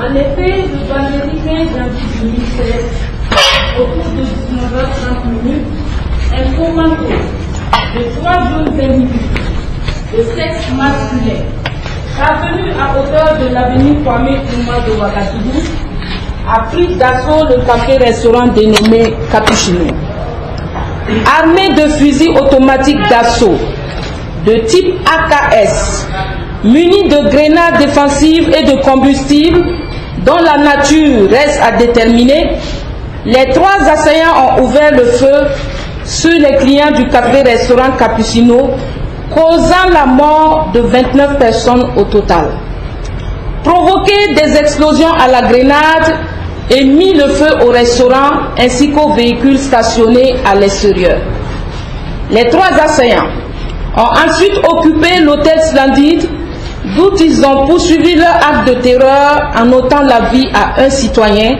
En effet, le vendredi 15 janvier 2016, au cours de 19h30, un commando de 3 jeunes individus de sexe masculin, parvenu à hauteur de l'avenue Kwame Nkrumah de Ouagadougou, a pris d'assaut le café-restaurant dénommé Capuchino. Armé de fusils automatiques d'assaut de type AKS, munis de grenades défensives et de combustible dont la nature reste à déterminer, les 3 assaillants ont ouvert le feu sur les clients du café-restaurant Capuchino, causant la mort de 29 personnes au total, provoqué des explosions à la grenade et mis le feu au restaurant ainsi qu'aux véhicules stationnés à l'extérieur. Les 3 assaillants ont ensuite occupé l'hôtel Splendide, d'où ils ont poursuivi leur acte de terreur en ôtant la vie à un citoyen,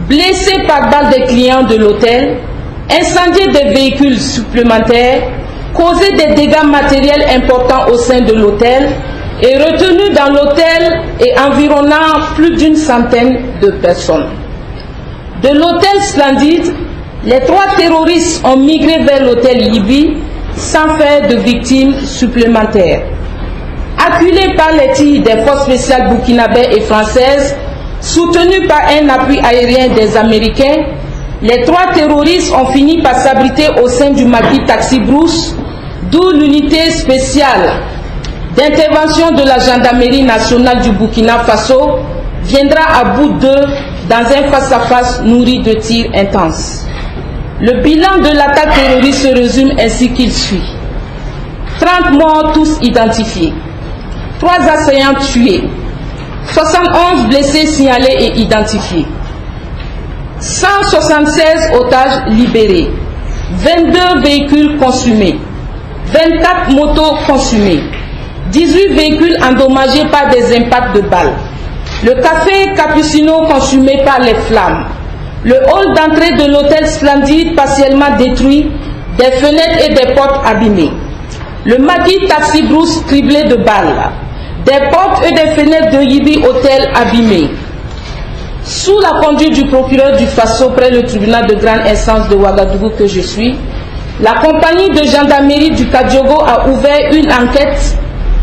blessé par balle des clients de l'hôtel, incendié des véhicules supplémentaires, causé des dégâts matériels importants au sein de l'hôtel et retenu dans l'hôtel et environnant plus d'une centaine de personnes. De l'hôtel Splendide, les 3 terroristes ont migré vers l'hôtel Libye sans faire de victimes supplémentaires. Acculés par les tirs des forces spéciales burkinabées et françaises, soutenus par un appui aérien des Américains, les 3 terroristes ont fini par s'abriter au sein du maquis Taxi Brousse, d'où l'unité spéciale d'intervention de la gendarmerie nationale du Burkina Faso viendra à bout d'eux dans un face-à-face nourri de tirs intenses. Le bilan de l'attaque terroriste se résume ainsi qu'il suit. 30 morts, tous identifiés. 3 assaillants tués. 71 blessés signalés et identifiés. 176 otages libérés. 22 véhicules consumés. 24 motos consumées. 18 véhicules endommagés par des impacts de balles. Le café Capuchino consumé par les flammes. Le hall d'entrée de l'hôtel Splendide partiellement détruit, des fenêtres et des portes abîmées. Le maquis Taxi Brousse criblé de balles. Des portes et des fenêtres de Yibi Hôtel abîmées. Sous la conduite du procureur du Faso près le tribunal de grande instance de Ouagadougou que je suis, la compagnie de gendarmerie du Kadiogo a ouvert une enquête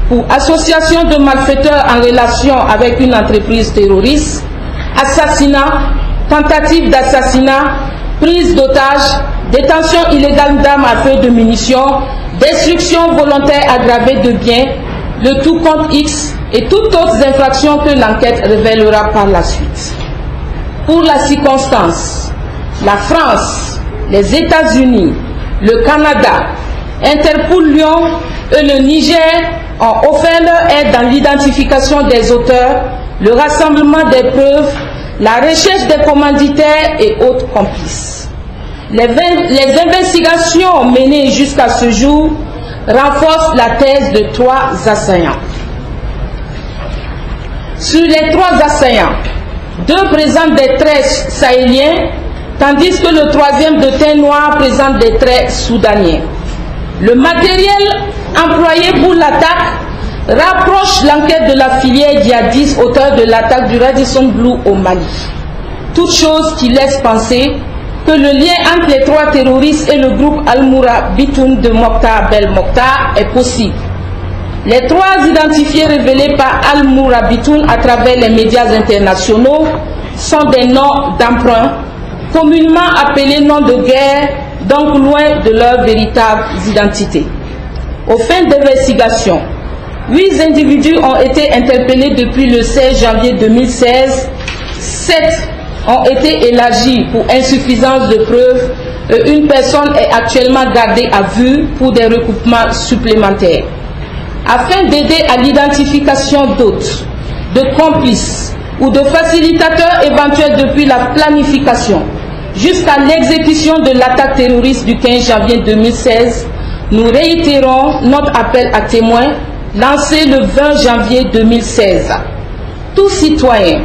pour association de malfaiteurs en relation avec une entreprise terroriste, assassinat, tentative d'assassinat, prise d'otages, détention illégale d'armes à feu de munitions, destruction volontaire aggravée de biens, le tout compte X et toutes autres infractions que l'enquête révélera par la suite. Pour la circonstance, la France, les États-Unis, le Canada, Interpol Lyon et le Niger ont offert leur aide dans l'identification des auteurs, le rassemblement des preuves, la recherche des commanditaires et autres complices. Les investigations menées jusqu'à ce jour renforcent la thèse de 3 assaillants. Sur les 3 assaillants, 2 présentent des traits sahéliens, tandis que le 3e de teint noir présente des traits soudaniens. Le matériel employé pour l'attaque rapproche l'enquête de la filière djihadiste auteur de l'attaque du Radisson Blu au Mali. Toute chose qui laisse penser que le lien entre les 3 terroristes et le groupe Al-Mourabitoun de Mokhtar Belmokhtar est possible. Les 3 identifiés révélés par Al-Mourabitoun à travers les médias internationaux sont des noms d'emprunt, communément appelés noms de guerre, donc loin de leur véritable identité. Aux fins d'investigation, 8 individus ont été interpellés depuis le 16 janvier 2016, 7 ont été élargis pour insuffisance de preuves et une personne est actuellement gardée à vue pour des recoupements supplémentaires. Afin d'aider à l'identification d'autres, de complices ou de facilitateurs éventuels depuis la planification jusqu'à l'exécution de l'attaque terroriste du 15 janvier 2016, nous réitérons notre appel à témoins lancé le 20 janvier 2016. Tout citoyen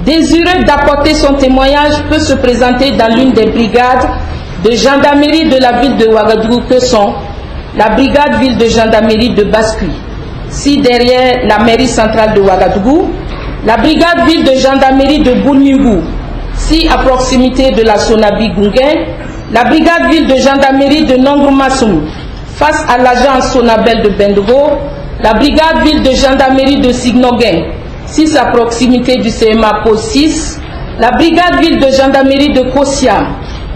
désireux d'apporter son témoignage peut se présenter dans l'une des brigades de gendarmerie de la ville de Ouagadougou que sont la brigade ville de gendarmerie de Bascuit, si derrière la mairie centrale de Ouagadougou, La brigade ville de gendarmerie de Boulmingou, si à proximité de la Sonabi Gunguin. La brigade ville de gendarmerie de Nongroumassoum, face à l'agence Sonabel de Bendogo. La brigade ville de gendarmerie de Signoguin, 6 à proximité du CMA Post 6. La brigade ville de gendarmerie de Kossia,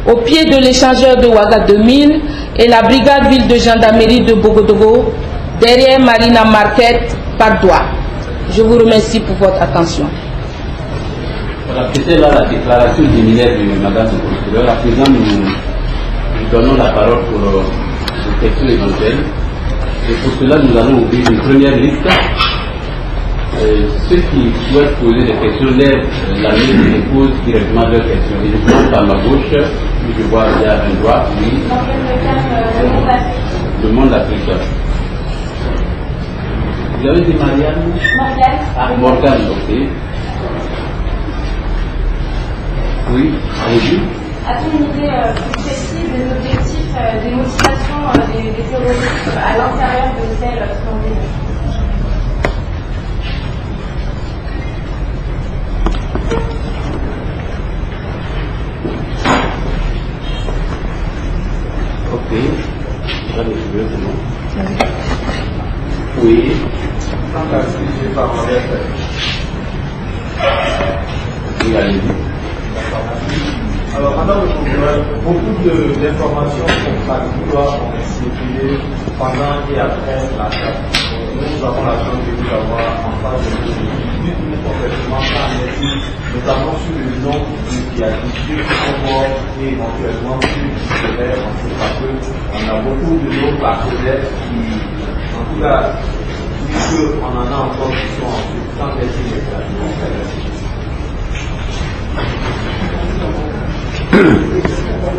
au pied de l'échangeur de Ouaga 2000. Et la brigade ville de gendarmerie de Bogodogo, derrière Marina Market, Padoua. Je vous remercie pour votre attention. Voilà, c'était là la déclaration liminaire de Madame le procureur. À présent, nous donnons la parole pour les questions éventuelles. Et pour cela, nous allons ouvrir une première liste. Ceux qui souhaitent poser des questions lèvent la main et posent directement leurs questions. Et je commence par ma gauche, puis je vois il y a un droit, oui. Le monde africain. Vous avez dit Marianne? Morgane. Ah, Morgane, ok. Oui, allez-y. A-t-on une idée plus précise des objectifs, des motivations des terroristes à l'intérieur de l'hôtel Splendide? Ok. Oui. Oui, allez-y. Alors, madame le procureur, beaucoup d'informations contradictoires ont circulé pendant et après l'attaque. Nous avons la chance de vous avoir en face de nous. Dites-nous complètement ça, notamment sur le nom qui a discuté mort et éventuellement sur le serait en fait parce qu'on a beaucoup de nos partenaires qui, en tout cas, puisqu'on en a encore qui sont en substance d'être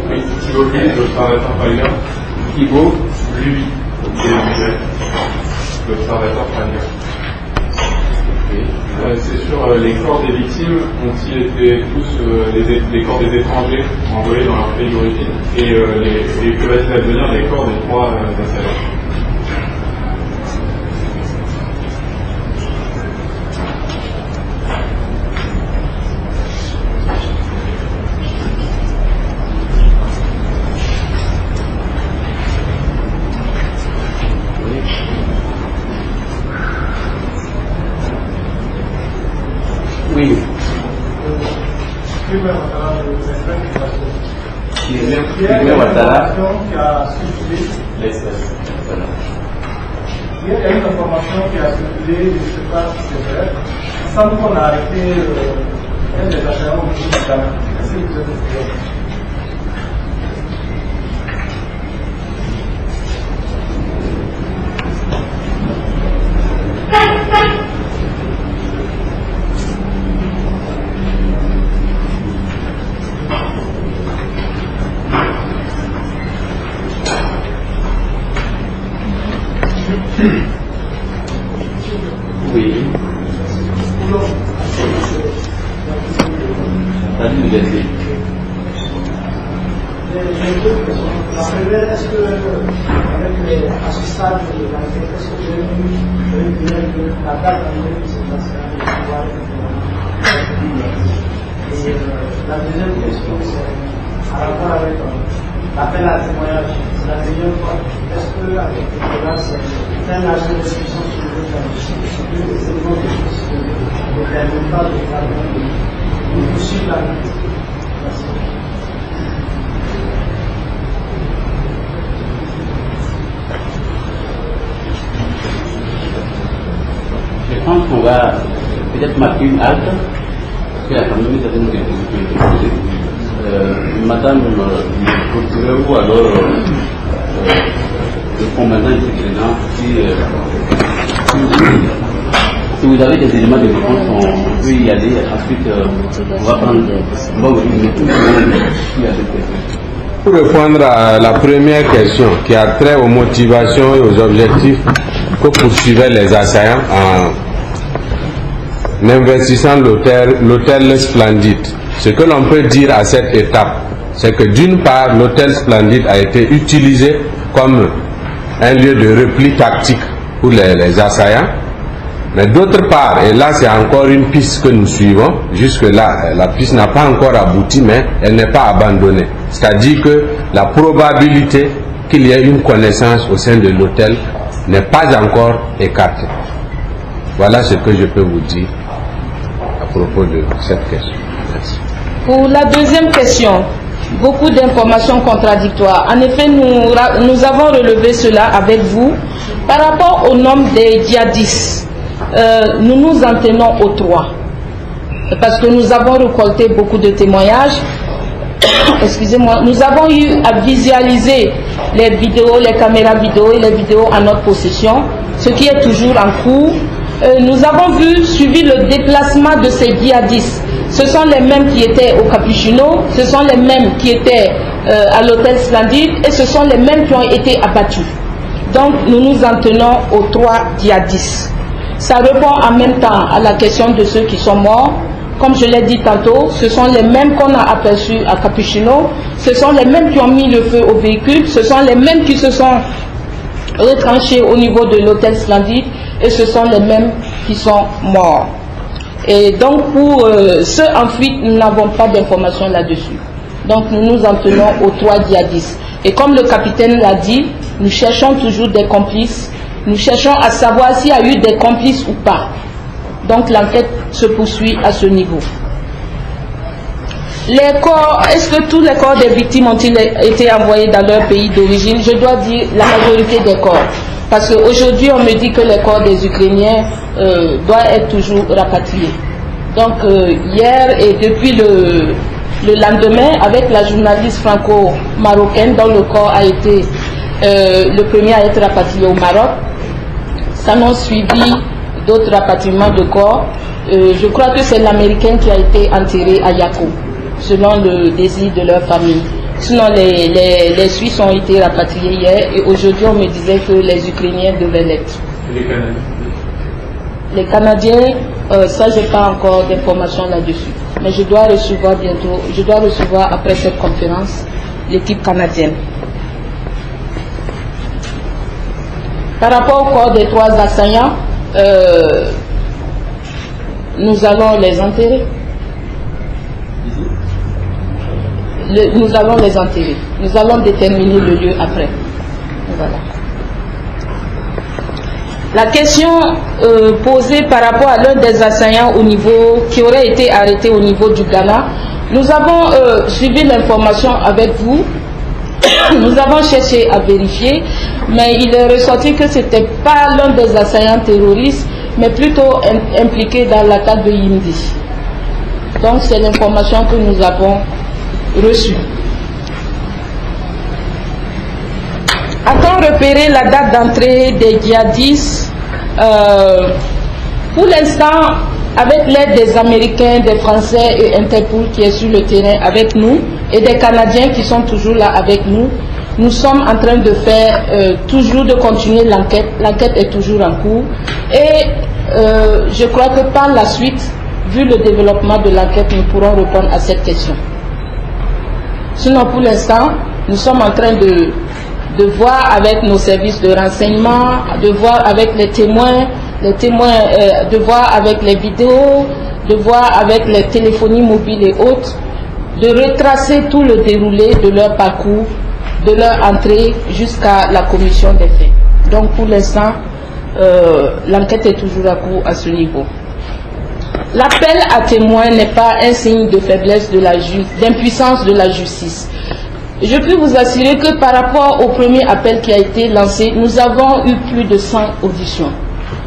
oui, Thibaut Louis, l'observateur Paglia. Thibaut Louis, l'observateur Paglia. C'est sûr, les corps des victimes ont-ils été tous les corps des étrangers envoyés dans leur pays d'origine et que va-t-il advenir des corps des 3 assaillants? Oui. Il y a une information qui a circulé. Il y a une information qui a circulé, je ne sais pas si c'est vrai. Il semble qu'on a arrêté un des assaillants au bout de la. Est-ce que vous êtes au courant? Oui. La première, est-ce que, avec les assistantes de l'enquête, est-ce que vous avez vu la date en laquelle il s'est passé à et la deuxième question, c'est à rapport avec l'appel à témoignage. C'est la deuxième fois. Est-ce que, avec le programme, c'est un agent de discussion sur le terrain? C'est une autre chose que ne permet pas de poursuivre la lutte. Merci. Je pense qu'on va peut-être marquer une halte, parce qu'il y a quand même certaines questions qui ont été posées. Madame le procureur ou alors le commandant ici présent, si vous avez des éléments de réponse, on peut y aller. Ensuite, on va vous dire tout Pour répondre à la première question qui a trait aux motivations et aux objectifs que poursuivaient les assaillants en investissant l'hôtel Splendide, ce que l'on peut dire à cette étape, c'est que d'une part, l'hôtel Splendide a été utilisé comme un lieu de repli tactique pour les assaillants, Mais d'autre part, et là c'est encore une piste que nous suivons, jusque-là, la piste n'a pas encore abouti, mais elle n'est pas abandonnée. C'est-à-dire que la probabilité qu'il y ait une connaissance au sein de l'hôtel n'est pas encore écartée. Voilà ce que je peux vous dire à propos de cette question. Merci. Pour la deuxième question, beaucoup d'informations contradictoires. En effet, nous avons relevé cela avec vous. Par rapport au nombre des djihadistes, nous nous en tenons aux 3. Parce que nous avons récolté beaucoup de témoignages. Excusez-moi, nous avons eu à visualiser les vidéos, les caméras vidéo et les vidéos en notre possession, ce qui est toujours en cours. Nous avons suivi le déplacement de ces djihadistes. Ce sont les mêmes qui étaient au Capuchino, ce sont les mêmes qui étaient à l'hôtel Splendide et ce sont les mêmes qui ont été abattus. Donc nous nous en tenons aux 3 djihadistes. Ça répond en même temps à la question de ceux qui sont morts. Comme je l'ai dit tantôt, ce sont les mêmes qu'on a aperçus à Capuchino, ce sont les mêmes qui ont mis le feu au véhicule, ce sont les mêmes qui se sont retranchés au niveau de l'hôtel Splendide et ce sont les mêmes qui sont morts. Et donc pour ceux en fuite, nous n'avons pas d'informations là-dessus. Donc nous nous en tenons aux 3 djihadistes. Et comme le capitaine l'a dit, nous cherchons toujours des complices. Nous cherchons à savoir s'il y a eu des complices ou pas. Donc l'enquête se poursuit à ce niveau. Les corps, est-ce que tous les corps des victimes ont-ils été envoyés dans leur pays d'origine? Je dois dire la majorité des corps. Parce qu'aujourd'hui, on me dit que les corps des Ukrainiens doivent être toujours rapatriés. Donc hier et depuis le lendemain, avec la journaliste franco-marocaine dont le corps a été le premier à être rapatrié au Maroc, s'en ont suivi d'autres rapatriements de corps. Je crois que c'est l'Américain qui a été enterré à Yako, selon le désir de leur famille. Sinon, les Suisses ont été rapatriés hier et aujourd'hui on me disait que les Ukrainiens devaient l'être. Les Canadiens? Les Canadiens, ça j'ai pas encore d'informations là-dessus. Mais je dois recevoir bientôt, je dois recevoir après cette conférence l'équipe canadienne. Par rapport au corps des 3 assaillants, nous allons les enterrer. Nous allons les enterrer. Nous allons déterminer le lieu après. Voilà. La question posée par rapport à l'un des assaillants qui aurait été arrêté au niveau du Ghana, nous avons suivi l'information avec vous. Nous avons cherché à vérifier, mais il est ressorti que ce n'était pas l'un des assaillants terroristes, mais plutôt impliqué dans l'attaque de Yimdi. Donc c'est l'information que nous avons reçue. A-t-on repéré la date d'entrée des djihadistes? Pour l'instant, avec l'aide des Américains, des Français et Interpol qui est sur le terrain avec nous, et des Canadiens qui sont toujours là avec nous, nous sommes en train de faire, toujours de continuer l'enquête. L'enquête est toujours en cours. Et je crois que par la suite, vu le développement de l'enquête, nous pourrons répondre à cette question. Sinon, pour l'instant, nous sommes en train de voir avec nos services de renseignement, de voir avec les témoins, de voir avec les vidéos, de voir avec les téléphonies mobiles et autres, de retracer tout le déroulé de leur parcours, de leur entrée jusqu'à la commission des faits. Donc pour l'instant, l'enquête est toujours à court à ce niveau. L'appel à témoins n'est pas un signe de faiblesse d'impuissance de la justice. Je peux vous assurer que par rapport au premier appel qui a été lancé, nous avons eu plus de 100 auditions.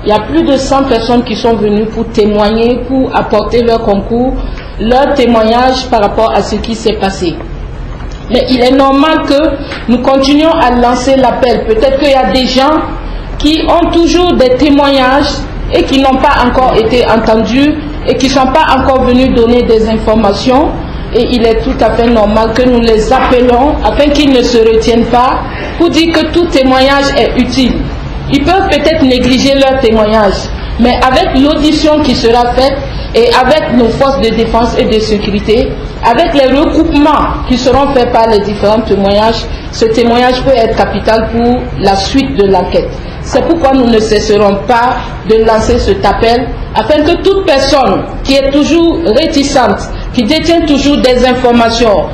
Il y a plus de 100 personnes qui sont venues pour témoigner, pour apporter leur concours, leur témoignage par rapport à ce qui s'est passé. Mais il est normal que nous continuions à lancer l'appel. Peut-être qu'il y a des gens qui ont toujours des témoignages et qui n'ont pas encore été entendus et qui ne sont pas encore venus donner des informations. Et il est tout à fait normal que nous les appelons afin qu'ils ne se retiennent pas pour dire que tout témoignage est utile. Ils peuvent peut-être négliger leur témoignage, mais avec l'audition qui sera faite et avec nos forces de défense et de sécurité, avec les recoupements qui seront faits par les différents témoignages, ce témoignage peut être capital pour la suite de l'enquête. C'est pourquoi nous ne cesserons pas de lancer cet appel afin que toute personne qui est toujours réticente, qui détient toujours des informations,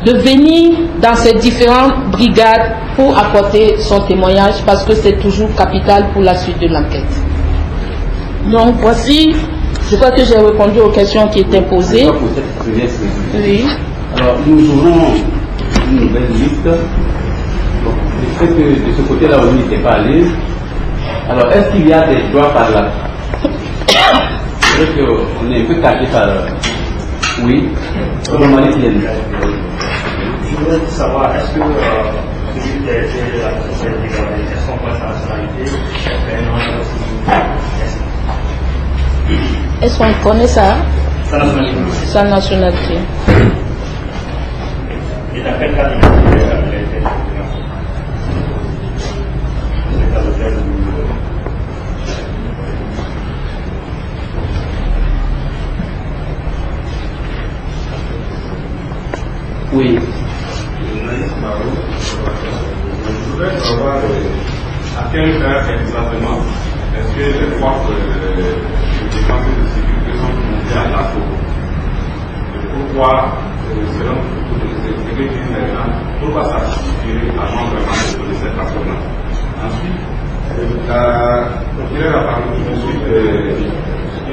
de venir dans ces différentes brigades pour apporter son témoignage, parce que c'est toujours capital pour la suite de l'enquête. Donc voici, je crois que j'ai répondu aux questions qui étaient posées. Oui. Alors nous aurons une nouvelle liste. Donc, je sais que de ce côté-là, on n'était pas allé. Alors, est-ce qu'il y a des droits par là? C'est vrai qu'on est un peu caché par... Oui. Je voudrais savoir, est-ce que celui qui a été accusé de légalisation pour sa nationalité est un Est-ce qu'on connaît ça? Sa nationalité. Sa nationalité. Et dans quel cas il a été c'est dans lequel Oui. Je voudrais savoir à quel cas exactement est-ce que les forces de défense et de sécurité sont montées à l'assaut. Pourquoi, selon ce que disent les gens, pourquoi ça suffirait avant vraiment de donner cette personne-là. Ensuite, le procureur a parlé tout de suite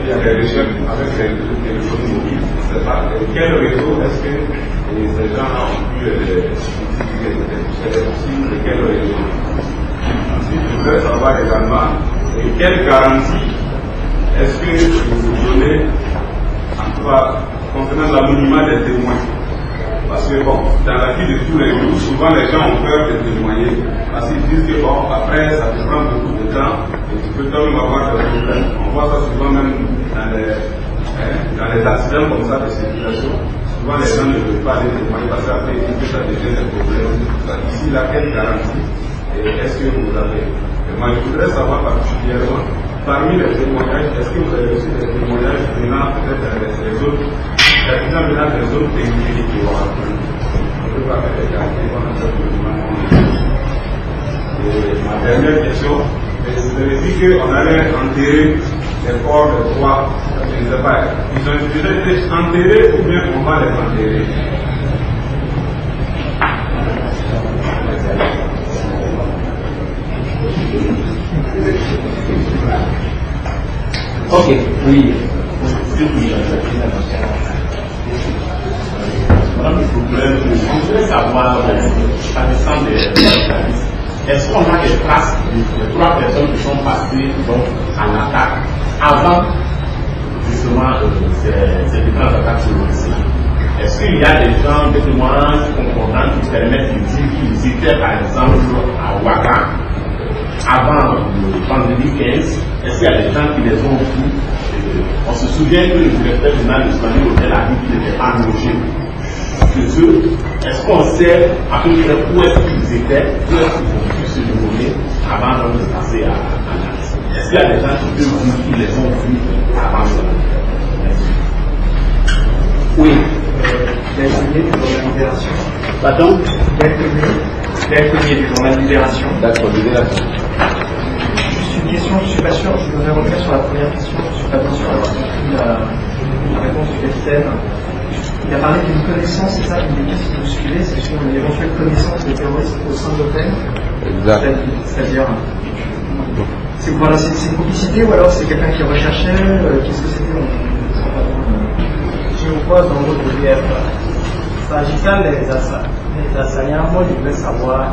il y a des recherches avec les téléphones mobiles, c'est ça. Quel réseau est-ce que ces gens ont pu utiliser? C'est possible de quel réseau? Ensuite, je voudrais savoir également quelle garantie est-ce que vous donnez, en tout cas, concernant l'anonymat des témoins. Parce que bon, dans la vie de tous les jours, souvent les gens ont peur de témoigner. Parce qu'ils disent que bon, après ça te prend beaucoup de temps et tu peux quand même avoir des problèmes. On voit ça souvent même dans les accidents comme ça de circulation. Souvent les gens ne veulent pas aller témoigner parce qu'après ils disent que ça devient des problèmes. Ici, là, quelle garantie est-ce que vous avez? Et moi, je voudrais savoir particulièrement, parmi les témoignages, est-ce que vous avez reçu des témoignages venant peut-être des autres? Venant des zones techniques qui vont apprendre. On peut pas faire des quartiers qu'on appelle le mouvement. Et ma dernière question, vous avez dit qu'on allait enterrer les corps de trois, je ne sais pas, ils ont déjà été enterrés ou bien on va les enterrer? Ok, oui. Madame le procureur, je voudrais savoir, s'agissant des journalistes, est-ce qu'on a des traces de trois personnes qui sont passées donc, à l'attaque avant justement cette étrange attaque terroriste? Est-ce qu'il y a des gens, des témoignages concordants qui permettent de dire qu'ils étaient par exemple à Ouaga avant le vendredi 15? Est-ce qu'il y a des gens qui les ont vus? On se souvient que le directeur général de l'Islamique Hôtel a dit qu'il n'était pas logé. Est-ce qu'on sait à peu près où est-ce qu'ils étaient, où est-ce qu'ils ont pu se dérouler avant de passer à Nantes? Est-ce qu'il y a des gens qui les ont vus avant cela? Oui. Des premiers du journal Libération. Pardon? Des premiers du journal Libération. D'accord, Libération. Juste une question, je ne suis pas sûr, je voudrais revenir sur la première question. Je ne suis pas bien sûr d'avoir compris la réponse du capitaine. Il a parlé d'une connaissance, c'est ça, une des questions que vous suivez, c'est sur une éventuelle connaissance des terroristes au sein de l'hôtel. Exact. C'est-à-dire, c'est une complicité ou alors c'est quelqu'un qui recherchait, qu'est-ce que c'était? Je vous pose dans votre BF. S'agissant des assaillants, moi je voulais savoir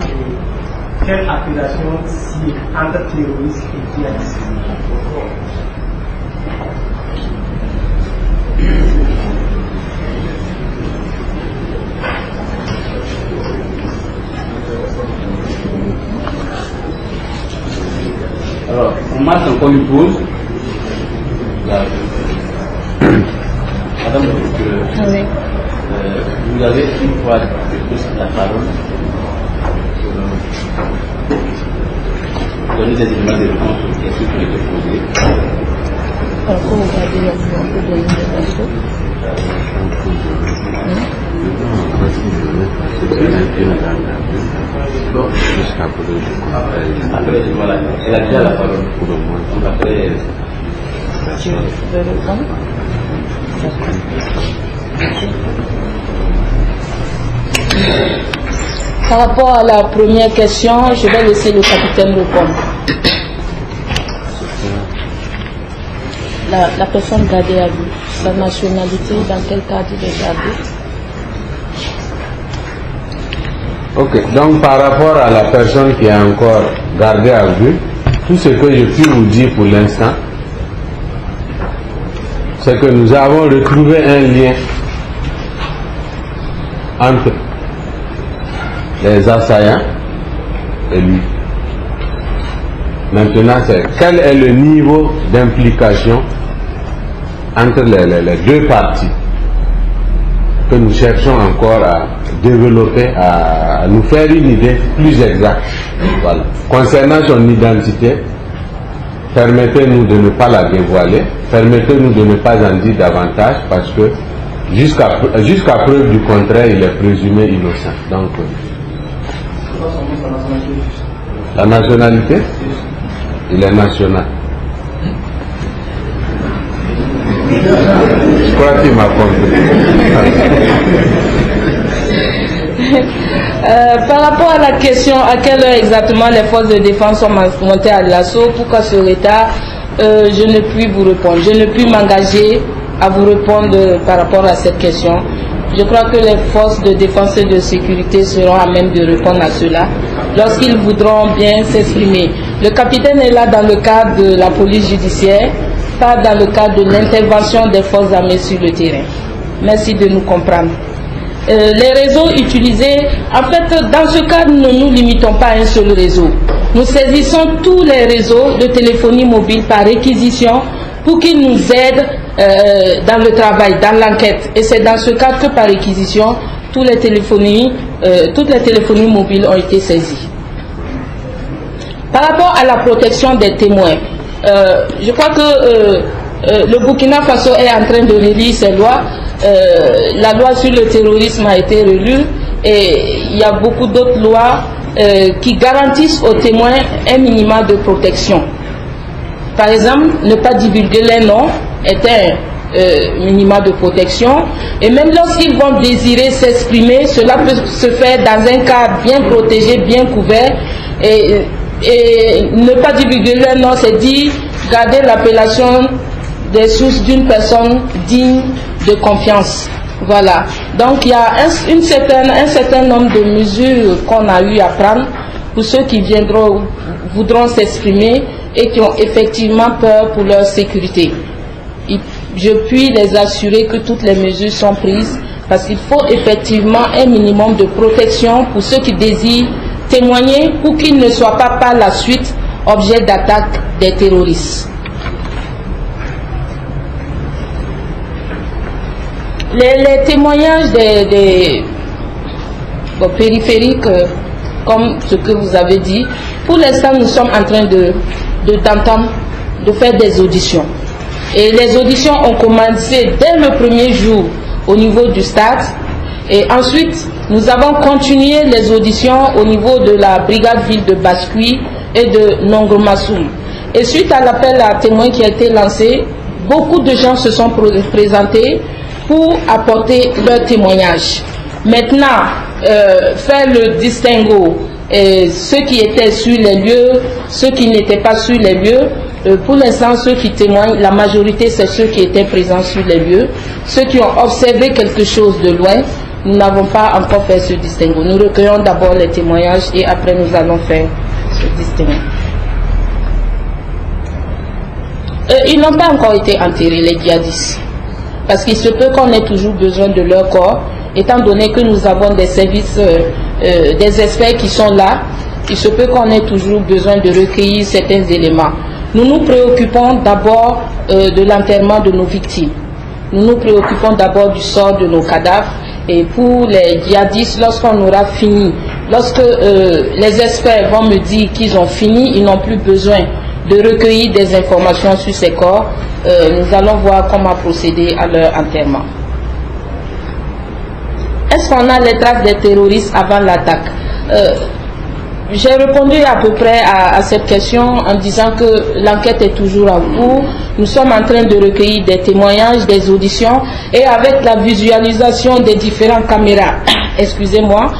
quelle appellation si entre terroristes et djihadistes. Alors, on marque encore une pause. Madame le procureur, Oui. vous avez une fois la parole pour donner des éléments de réponse aux questions qui ont été posées. Voilà, elle a déjà la parole pour le moins. Après, Je vais répondre. Par rapport à la première question, je vais laisser le capitaine répondre. La personne gardée à vue, sa nationalité, dans quel cadre il est gardé? Ok, donc par rapport à la personne qui est encore gardée à vue, tout ce que je puis vous dire pour l'instant, c'est que nous avons retrouvé un lien entre les assaillants et lui. Maintenant, c'est quel est le niveau d'implication entre les deux parties que nous cherchons encore à développer, à nous faire une idée plus exacte. Voilà. Concernant son identité, permettez-nous de ne pas la dévoiler, permettez-nous de ne pas en dire davantage parce que jusqu'à preuve du contraire, il est présumé innocent. Donc, la nationalité, il est national. Je crois qu'il m'a compris. Par rapport à la question à quelle heure exactement les forces de défense sont montées à l'assaut, pourquoi ce retard, je ne puis vous répondre. Je ne puis m'engager à vous répondre par rapport à cette question. Je crois que les forces de défense et de sécurité seront à même de répondre à cela lorsqu'ils voudront bien s'exprimer. Le capitaine est là dans le cadre de la police judiciaire, pas dans le cadre de l'intervention des forces armées sur le terrain. Merci de nous comprendre. Les réseaux utilisés, en fait, dans ce cadre, nous ne nous limitons pas à un seul réseau. Nous saisissons tous les réseaux de téléphonie mobile par réquisition pour qu'ils nous aident dans le travail, dans l'enquête. Et c'est dans ce cadre que par réquisition, toutes les téléphonies mobiles ont été saisies. Par rapport à la protection des témoins, je crois que le Burkina Faso est en train de relire ses lois. La loi sur le terrorisme a été relue et il y a beaucoup d'autres lois qui garantissent aux témoins un minimum de protection. Par exemple, ne pas divulguer les noms est un minimum de protection. Et même lorsqu'ils vont désirer s'exprimer, cela peut se faire dans un cadre bien protégé, bien couvert. Et ne pas divulguer les noms, c'est dire garder l'appellation des sources d'une personne digne de confiance. Voilà. Donc il y a un certain nombre de mesures qu'on a eu à prendre pour ceux qui voudront s'exprimer et qui ont effectivement peur pour leur sécurité. Je puis les assurer que toutes les mesures sont prises parce qu'il faut effectivement un minimum de protection pour ceux qui désirent témoigner pour qu'ils ne soient pas par la suite objet d'attaque des terroristes. Les témoignages des périphériques, comme ce que vous avez dit, pour l'instant nous sommes en train d'entendre, de faire des auditions. Et les auditions ont commencé dès le premier jour au niveau du stade. Et ensuite, nous avons continué les auditions au niveau de la brigade ville de Bascui et de Nongomassoum. Et suite à l'appel à témoins qui a été lancé, beaucoup de gens se sont présentés pour apporter leur témoignage. Maintenant, faire le distinguo, ceux qui étaient sur les lieux, ceux qui n'étaient pas sur les lieux, pour l'instant, ceux qui témoignent, la majorité, c'est ceux qui étaient présents sur les lieux. Ceux qui ont observé quelque chose de loin, nous n'avons pas encore fait ce distinguo. Nous recueillons d'abord les témoignages et après nous allons faire ce distinguo. Ils n'ont pas encore été enterrés, les djihadistes. Parce qu'il se peut qu'on ait toujours besoin de leur corps, étant donné que nous avons des services, des experts qui sont là, il se peut qu'on ait toujours besoin de recueillir certains éléments. Nous nous préoccupons d'abord de l'enterrement de nos victimes. Nous nous préoccupons d'abord du sort de nos cadavres. Et pour les djihadistes, lorsqu'on aura fini, lorsque les experts vont me dire qu'ils ont fini, ils n'ont plus besoin de recueillir des informations sur ces corps. Nous allons voir comment procéder à leur enterrement. Est-ce qu'on a les traces des terroristes avant l'attaque? J'ai répondu à peu près à cette question en disant que l'enquête est toujours en cours. Nous sommes en train de recueillir des témoignages, des auditions, et avec la visualisation des différentes caméras, excusez-moi,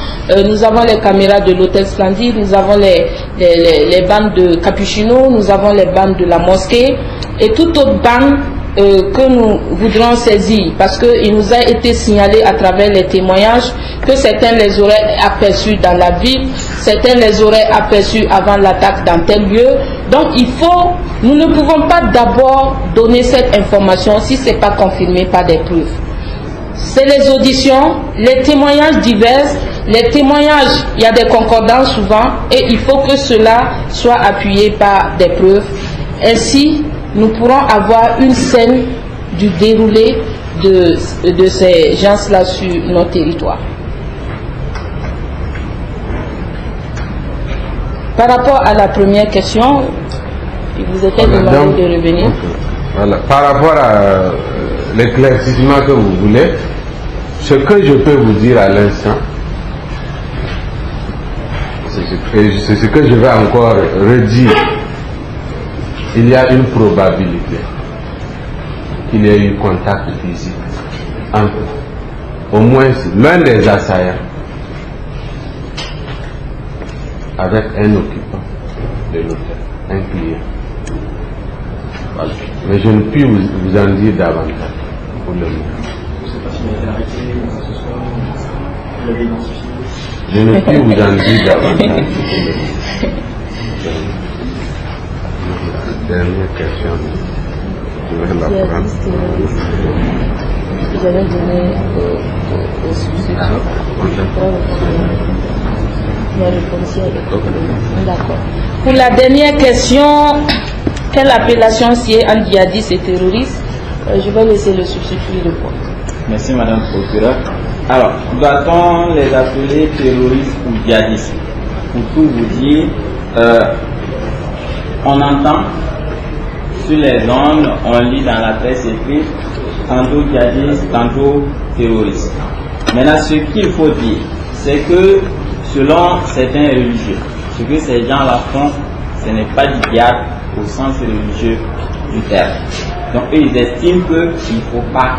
nous avons les caméras de l'hôtel Splendide, nous avons les bandes de Capuchino, nous avons les bandes de la mosquée, et toute autre bande que nous voudrons saisir, parce qu'il nous a été signalé à travers les témoignages que certains les auraient aperçus dans la ville, certains les auraient aperçus avant l'attaque dans tel lieu. Donc nous ne pouvons pas d'abord donner cette information si ce n'est pas confirmé par des preuves. C'est les auditions, les témoignages divers, les témoignages, il y a des concordances souvent, et il faut que cela soit appuyé par des preuves. Ainsi, nous pourrons avoir une scène du déroulé de ces gens-là sur notre territoire. Par rapport à la première question, il vous était demandé de revenir. Voilà. Par rapport à l'éclaircissement que vous voulez, ce que je peux vous dire à l'instant, c'est ce que je vais encore redire. Il y a une probabilité qu'il y ait eu contact physique entre au moins l'un des assaillants avec un occupant de l'hôtel, un client. Voilà. Mais je ne puis vous en dire davantage pour le moment. Je ne puis vous en dire davantage. Dernière question. Je vais la prendre. Vous avez donné au substitut. D'accord. Pour la dernière question, quelle appellation sied entre djihadistes et terroristes? Je vais laisser le substitut de point. Merci Madame le procureur. Alors, doit-on les appeler terroristes ou djihadistes? Pour tout vous dire, on entend sur les ondes, on lit dans la presse écrite, tantôt djihadistes, tantôt terroristes. Maintenant, ce qu'il faut dire, c'est que selon certains religieux, ce que ces gens-là font, ce n'est pas du djihad au sens religieux du terme. Donc, eux, ils estiment qu'il ne faut pas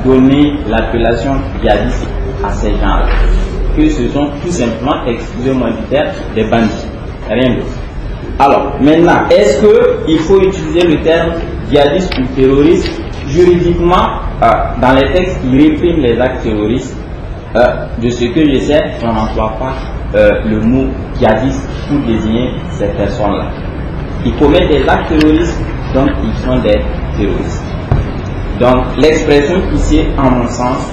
donner l'appellation djihadiste à ces gens-là. Que ce sont tout simplement, excusez-moi du terme, des bandits. Rien d'autre. Alors, maintenant, est-ce qu'il faut utiliser le terme djihadiste ou terroriste? Juridiquement, dans les textes qui répriment les actes terroristes, de ce que je sais, on n'emploie pas le mot djihadiste pour désigner ces personnes-là. Ils commettent des actes terroristes, donc ils sont des terroristes. Donc, l'expression qui c'est, en mon sens,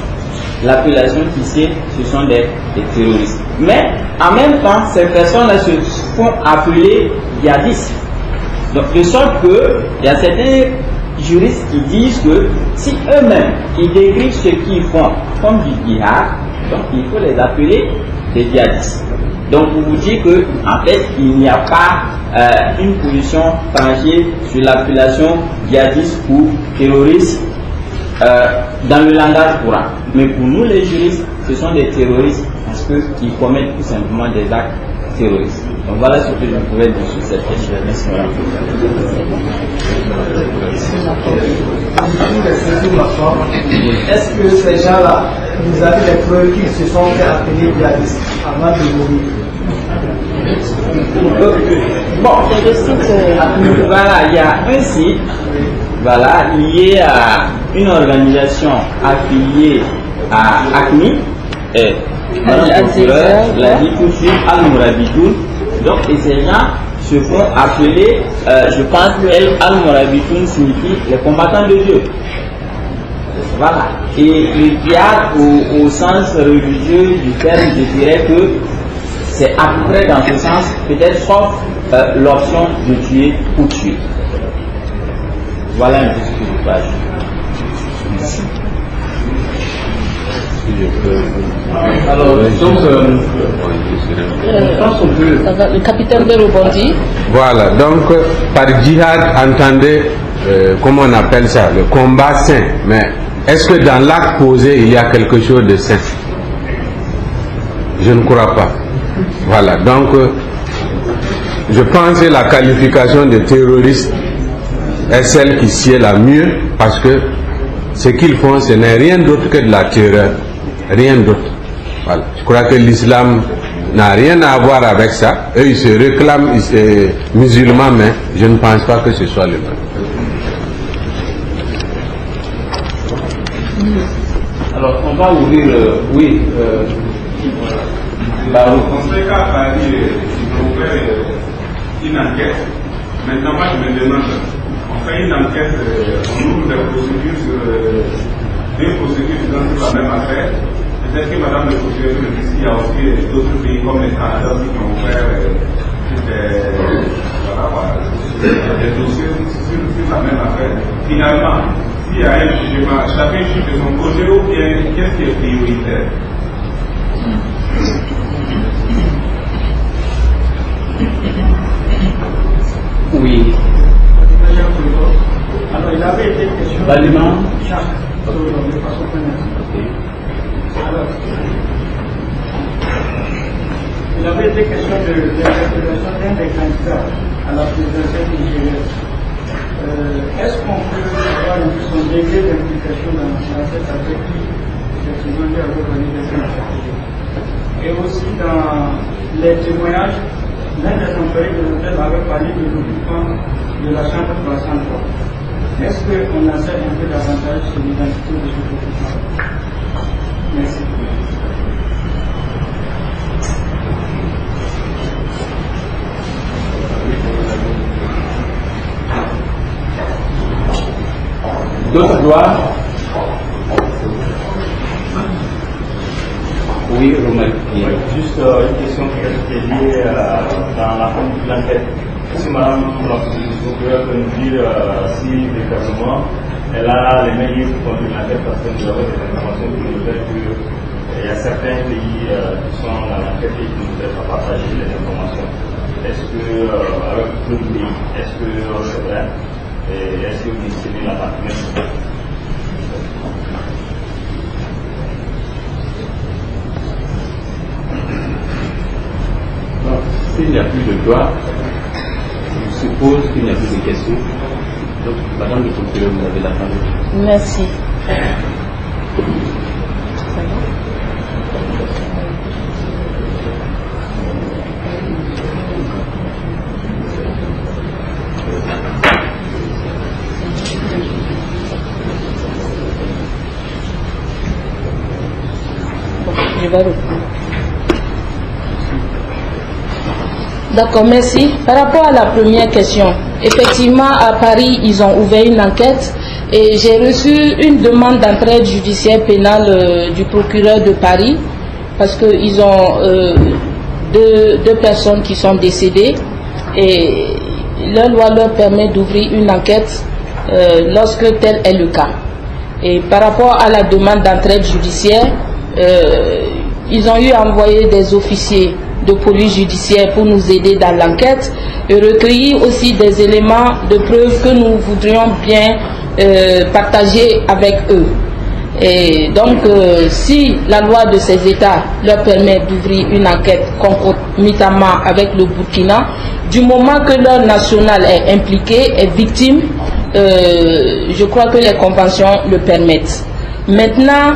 l'appellation qui c'est, ce sont des terroristes. Mais, en même temps, ces personnes-là se font appeler djihadistes. Donc, de sorte qu'il y a certains juristes qui disent que si eux-mêmes, ils décrivent ce qu'ils font comme du djihad, donc il faut les appeler des djihadistes. Donc, pour vous dire qu'en fait, il n'y a pas une position tranchée sur l'appellation djihadiste ou terroriste dans le langage courant. Mais pour nous, les juristes, ce sont des terroristes parce qu'ils commettent tout simplement des actes terroristes. Donc voilà ce que je pouvais dire sur cette question. Merci madame. Est-ce que ces gens-là, vous avez des preuves qu'ils se sont fait appeler djihadistes avant de mourir? Bon, voilà, il y a un site lié à une organisation affiliée à ACMI. Madame le procureur l'a dit tout de suite, Al-Mourabitoun. Donc, et ces gens se font appeler, je pense que Al-Mourabitoun signifie les combattants de Dieu. Voilà. Et le djihad au sens religieux du terme, je dirais que c'est à peu près dans ce sens, peut-être sauf l'option de tuer ou tuer. Voilà un peu ce que je peux ajouter. Merci. Alors, donc, le capitaine de rebondit. Voilà, donc par djihad, entendez, comment on appelle ça, le combat sain. Mais est-ce que dans l'acte posé, il y a quelque chose de sain? Je ne crois pas. Voilà, donc je pense que la qualification de terroriste est celle qui sied la mieux, parce que ce qu'ils font, ce n'est rien d'autre que de la terreur, rien d'autre. Voilà. Je crois que l'islam n'a rien à voir avec ça. Eux, ils se réclament musulmans, mais je ne pense pas que ce soit le même. Alors, on va ouvrir, Dans ce cas, à Paris, ils ont ouvert une enquête. Maintenant, moi, je me demande, on fait une enquête, on ouvre des procédures sur deux procédures sur la même affaire. Peut-être que Madame le procureur me dit qu'il y a aussi d'autres pays comme les Canada qui ont ouvert des dossiers sur la même affaire. Finalement, s'il y a un jugement, chacun juge de son côté ou bien qu'est-ce qui est prioritaire? oui. Alors, il avait été question Baliment. de façon pénale. Alors, il avait été question de l'interpellation d'un des candidats à la présidentielle nigérienne. Est-ce qu'on peut avoir son degré d'implication dans cette affaire qui, effectivement, lui avait donné des informations? Et aussi dans les témoignages, l'un des employés de l'hôtel avait parlé de l'occupant de la chambre 303. Est-ce qu'on a fait un peu davantage sur l'identité de ce occupant? Merci. D'autres gloires? Oui, Romain. Juste une question qui est liée dans la forme de l'enquête. Si Madame la procureur peut nous dire si véritablement elle a les mains libres contre l'enquête, parce que nous avons des informations qui nous disent qu'il y a certains pays qui sont dans l'enquête et qui ne nous laissent pas partager les informations. Est-ce que, avec d'autres pays, est-ce que c'est vrai? Et est-ce que vous estimez la partie? S'il n'y a plus de gloire, je suppose qu'il n'y a plus de questions. Donc, Madame le procureur, vous avez la parole. Merci. Je vais reprendre. D'accord, merci. Par rapport à la première question, effectivement, à Paris, ils ont ouvert une enquête et j'ai reçu une demande d'entraide judiciaire pénale du procureur de Paris parce qu'ils ont deux personnes qui sont décédées et leur loi leur permet d'ouvrir une enquête lorsque tel est le cas. Et par rapport à la demande d'entraide judiciaire, ils ont eu à envoyer des officiers de police judiciaire pour nous aider dans l'enquête et recueillir aussi des éléments de preuve que nous voudrions bien partager avec eux. Et donc, si la loi de ces États leur permet d'ouvrir une enquête concomitamment avec le Burkina, du moment que leur national est impliqué, est victime, je crois que les conventions le permettent. Maintenant,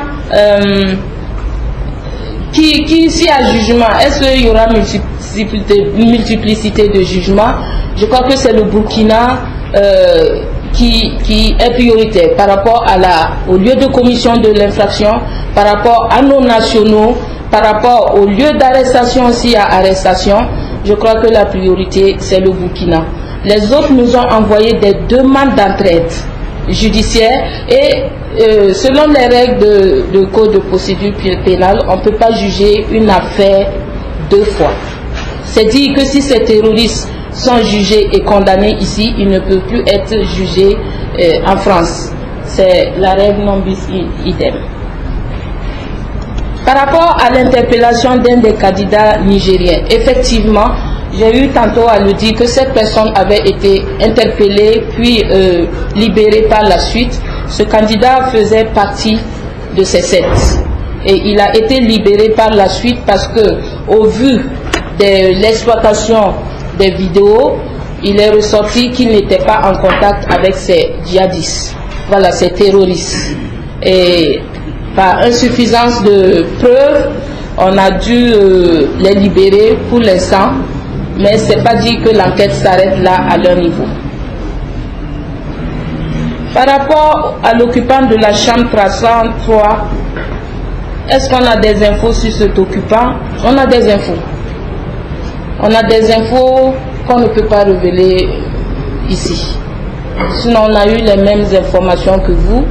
s'il y a jugement, est-ce qu'il y aura multiplicité de jugements? Je crois que c'est le Burkina qui est prioritaire par rapport au lieu de commission de l'infraction, par rapport à nos nationaux, par rapport au lieu d'arrestation aussi à arrestation. Je crois que la priorité c'est le Burkina. Les autres nous ont envoyé des demandes d'entraide judiciaire et selon les règles de code de procédure pénale, on ne peut pas juger une affaire deux fois. C'est dire que si ces terroristes sont jugés et condamnés ici, ils ne peuvent plus être jugés en France. C'est la règle non bis idem. Par rapport à l'interpellation d'un des candidats nigériens, effectivement, j'ai eu tantôt à le dire que cette personne avait été interpellée puis libérée par la suite. Ce candidat faisait partie de ces 7 et il a été libéré par la suite parce que, au vu de l'exploitation des vidéos, il est ressorti qu'il n'était pas en contact avec ces djihadistes, voilà, ces terroristes. Et par insuffisance de preuves, on a dû les libérer pour l'instant, mais ce n'est pas dit que l'enquête s'arrête là à leur niveau. Par rapport à l'occupant de la chambre 303, est-ce qu'on a des infos sur cet occupant? On a des infos. On a des infos qu'on ne peut pas révéler ici. Sinon, on a eu les mêmes informations que vous.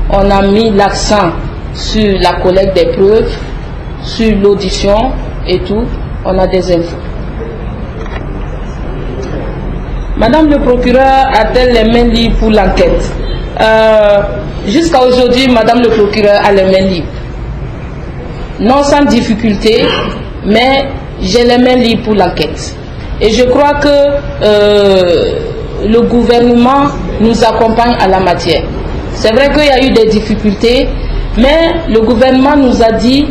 On a mis l'accent sur la collecte des preuves, sur l'audition et tout. On a des infos. Madame le procureur a-t-elle les mains libres pour l'enquête? Jusqu'à aujourd'hui, Madame le procureur a les mains libres. Non sans difficulté, mais j'ai les mains libres pour l'enquête. Et je crois que le gouvernement nous accompagne à la matière. C'est vrai qu'il y a eu des difficultés, mais le gouvernement nous a dit,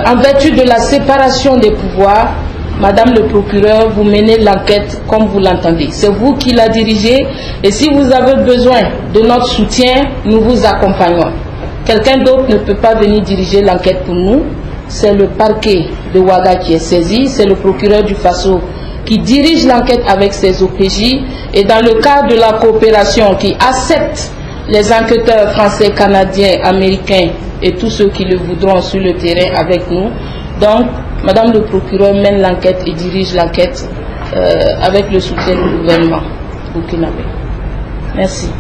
en vertu de la séparation des pouvoirs, Madame le procureur, vous menez l'enquête comme vous l'entendez. C'est vous qui la dirigez et si vous avez besoin de notre soutien, nous vous accompagnons. Quelqu'un d'autre ne peut pas venir diriger l'enquête pour nous. C'est le parquet de Ouaga qui est saisi, c'est le procureur du Faso qui dirige l'enquête avec ses OPJ et dans le cadre de la coopération qui accepte les enquêteurs français, canadiens, américains et tous ceux qui le voudront sur le terrain avec nous. Donc, Madame le procureur mène l'enquête et dirige l'enquête avec le soutien du gouvernement burkinabé. Merci.